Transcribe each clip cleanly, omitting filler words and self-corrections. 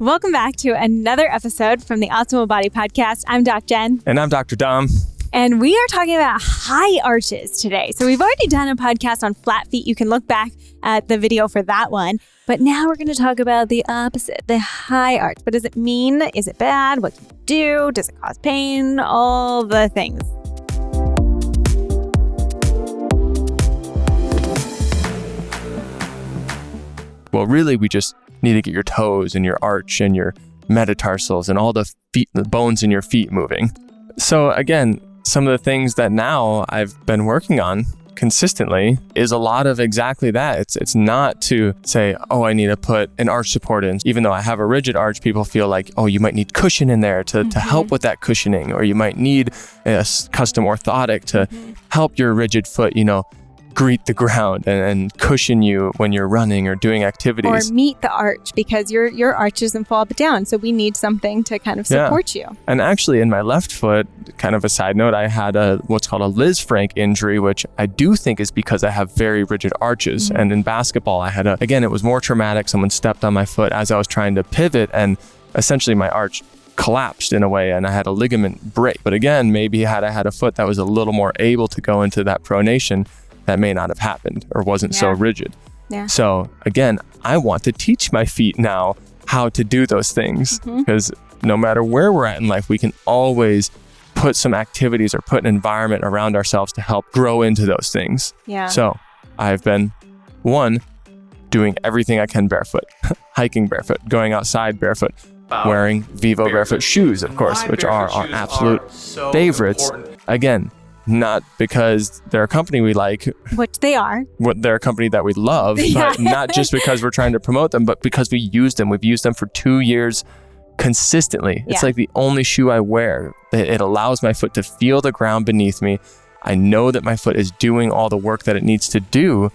Welcome back to another episode from the Optimal Body Podcast. I'm Doc Jen. And I'm Dr. Dom. And we are talking about high arches today. So we've already done a podcast on flat feet. You can look back at the video for that one. But now we're going to talk about the opposite, the high arch. What does it mean? Is it bad? What can you do? Does it cause pain? All the things. Well, really, we just need to get your toes and your arch and your metatarsals and all the bones in your feet moving. So again, some of the things that now I've been working on consistently is a lot of exactly that. It's not to say, oh, I need to put an arch support in. Even though I have a rigid arch, people feel like, oh, you might need cushion in there to help with that cushioning, or you might need a custom orthotic to help your rigid foot, greet the ground and cushion you when you're running or doing activities. Or meet the arch, because your arch doesn't fall down. So we need something to kind of support you. And actually in my left foot, kind of a side note, I had what's called a Liz Frank injury, which I do think is because I have very rigid arches. And in basketball, I had again, it was more traumatic. Someone stepped on my foot as I was trying to pivot, and essentially my arch collapsed in a way and I had a ligament break. But again, maybe had I had a foot that was a little more able to go into that pronation, that may not have happened or wasn't so rigid. Yeah. So again, I want to teach my feet now how to do those things, because no matter where we're at in life, we can always put some activities or put an environment around ourselves to help grow into those things. Yeah. So I've been, doing everything I can barefoot, hiking barefoot, going outside barefoot, wearing Vivo barefoot shoes, of course, which are our absolute favorites. Important. Again, not because they're a company we like. Which they are. They're a company that we love, but not just because we're trying to promote them, but because we use them. We've used them for 2 years consistently. It's like the only shoe I wear. It allows my foot to feel the ground beneath me. I know that my foot is doing all the work that it needs to do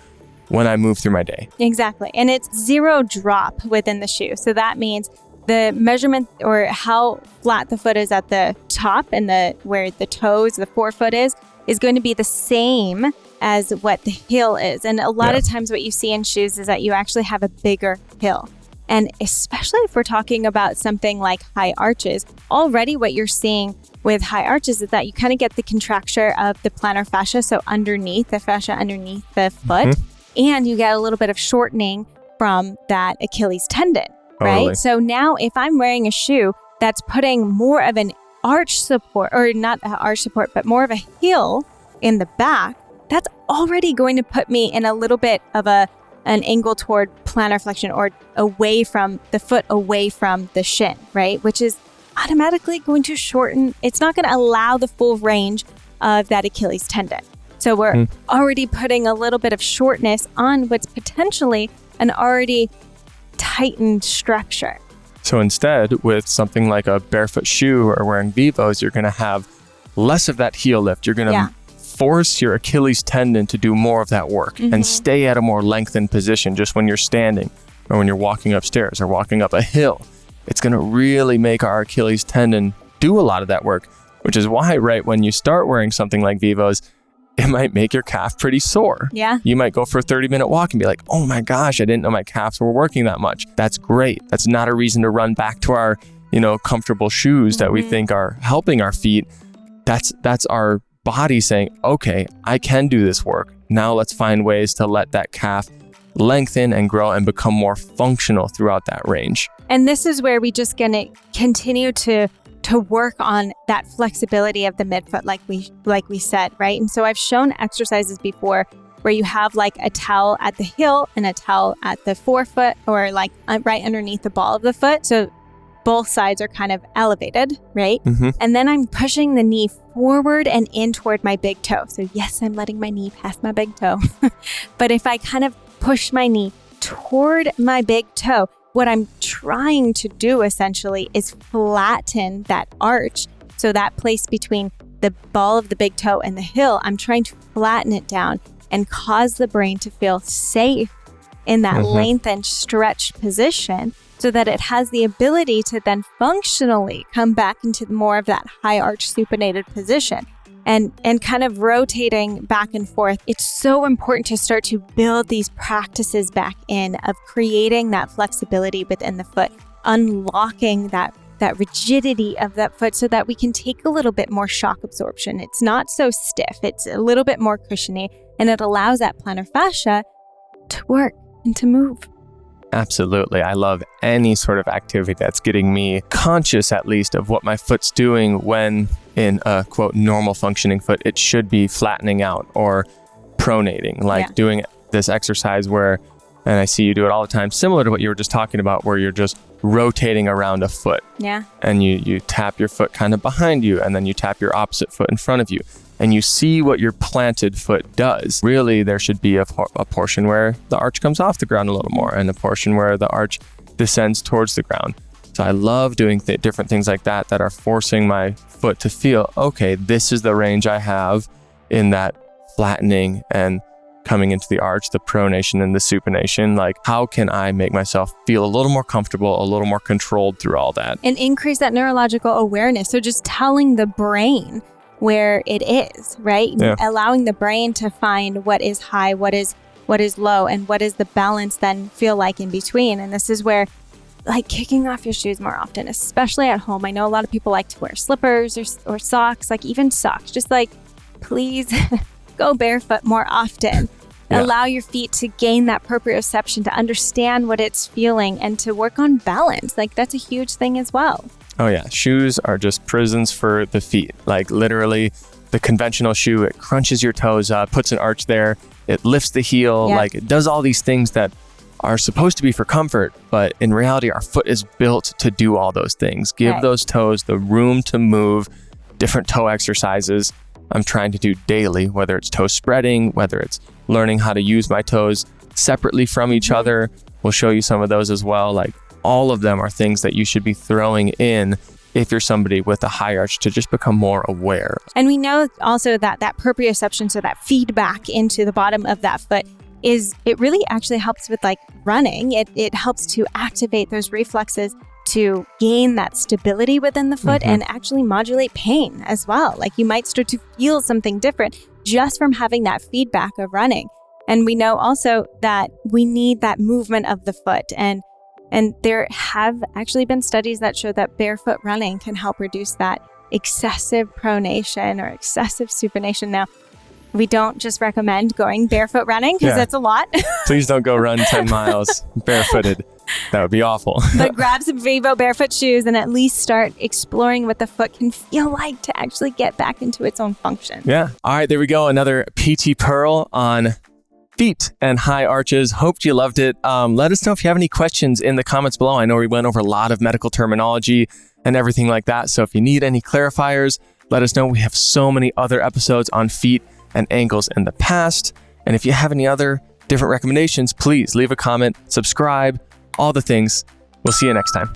when I move through my day. Exactly. And it's zero drop within the shoe. So that means the measurement or how flat the foot is at the top and where the toes, the forefoot is going to be the same as what the heel is. And a lot of times what you see in shoes is that you actually have a bigger heel. And especially if we're talking about something like high arches, already what you're seeing with high arches is that you kind of get the contracture of the plantar fascia, so underneath the fascia, underneath the foot, and you get a little bit of shortening from that Achilles tendon. Right? Totally. So now if I'm wearing a shoe that's putting more of an arch support, or not an arch support, but more of a heel in the back, that's already going to put me in a little bit of an angle toward plantar flexion, or away from the foot, away from the shin, right? Which is automatically going to shorten. It's not going to allow the full range of that Achilles tendon. So we're already putting a little bit of shortness on what's potentially an already tightened structure. So instead, with something like a barefoot shoe or wearing Vivos, you're going to have less of that heel lift. You're going to force your Achilles tendon to do more of that work and stay at a more lengthened position just when you're standing or when you're walking upstairs or walking up a hill. It's going to really make our Achilles tendon do a lot of that work, which is why right when you start wearing something like Vivos, it might make your calf pretty sore. Yeah. You might go for a 30-minute walk and be like, oh my gosh, I didn't know my calves were working that much. That's great. That's not a reason to run back to our, comfortable shoes that we think are helping our feet. That's our body saying, okay, I can do this work. Now let's find ways to let that calf lengthen and grow and become more functional throughout that range. And this is where we just going to continue to work on that flexibility of the midfoot, like we said, right? And so I've shown exercises before where you have like a towel at the heel and a towel at the forefoot, or like right underneath the ball of the foot. So both sides are kind of elevated, right? And then I'm pushing the knee forward and in toward my big toe. So yes, I'm letting my knee pass my big toe. But if I kind of push my knee toward my big toe, what I'm trying to do essentially is flatten that arch. So that place between the ball of the big toe and the heel, I'm trying to flatten it down and cause the brain to feel safe in that lengthened, stretched position, so that it has the ability to then functionally come back into more of that high arch supinated position. And kind of rotating back and forth. It's so important to start to build these practices back in of creating that flexibility within the foot. unlocking that rigidity of that foot so that we can take a little bit more shock absorption. It's not so stiff. It's a little bit more cushiony, and it allows that plantar fascia to work and to move. Absolutely. I love any sort of activity that's getting me conscious, at least, of what my foot's doing when in a quote normal functioning foot. It should be flattening out or pronating, like doing this exercise where, and I see you do it all the time, similar to what you were just talking about, where you're just rotating around a foot. Yeah. And you tap your foot kind of behind you, and then you tap your opposite foot in front of you. And you see what your planted foot does. Really, there should be a portion where the arch comes off the ground a little more and a portion where the arch descends towards the ground. So I love doing different things like that are forcing my foot to feel, okay, this is the range I have in that flattening and coming into the arch, the pronation and the supination. Like, how can I make myself feel a little more comfortable, a little more controlled through all that? And increase that neurological awareness. So just telling the brain where it is, right? Yeah. Allowing the brain to find what is high, what is low, and what is the balance then feel like in between. And this is where, like, kicking off your shoes more often, especially at home. I know a lot of people like to wear slippers or socks, like even socks. Just like, please go barefoot more often. Yeah. Allow your feet to gain that proprioception, to understand what it's feeling, and to work on balance. Like, that's a huge thing as well. Oh yeah, shoes are just prisons for the feet. Like, literally, the conventional shoe, it crunches your toes up, puts an arch there, it lifts the heel, like it does all these things that are supposed to be for comfort, but in reality, our foot is built to do all those things. Give those toes the room to move, different toe exercises I'm trying to do daily, whether it's toe spreading, whether it's learning how to use my toes separately from each other. We'll show you some of those as well. Like, all of them are things that you should be throwing in if you're somebody with a high arch, to just become more aware. And we know also that proprioception, so that feedback into the bottom of that foot, it really actually helps with like running. It helps to activate those reflexes to gain that stability within the foot and actually modulate pain as well. Like, you might start to feel something different just from having that feedback of running. And we know also that we need that movement of the foot. And there have actually been studies that show that barefoot running can help reduce that excessive pronation or excessive supination. Now, we don't just recommend going barefoot running because that's a lot. Please don't go run 10 miles barefooted. That would be awful. But grab some Vivo barefoot shoes and at least start exploring what the foot can feel like to actually get back into its own function. Yeah. All right, there we go. Another PT Pearl on feet and high arches. Hope you loved it. Let us know if you have any questions in the comments below. I know we went over a lot of medical terminology and everything like that. So if you need any clarifiers, let us know. We have so many other episodes on feet and ankles in the past. And if you have any other different recommendations, please leave a comment, subscribe, all the things. We'll see you next time.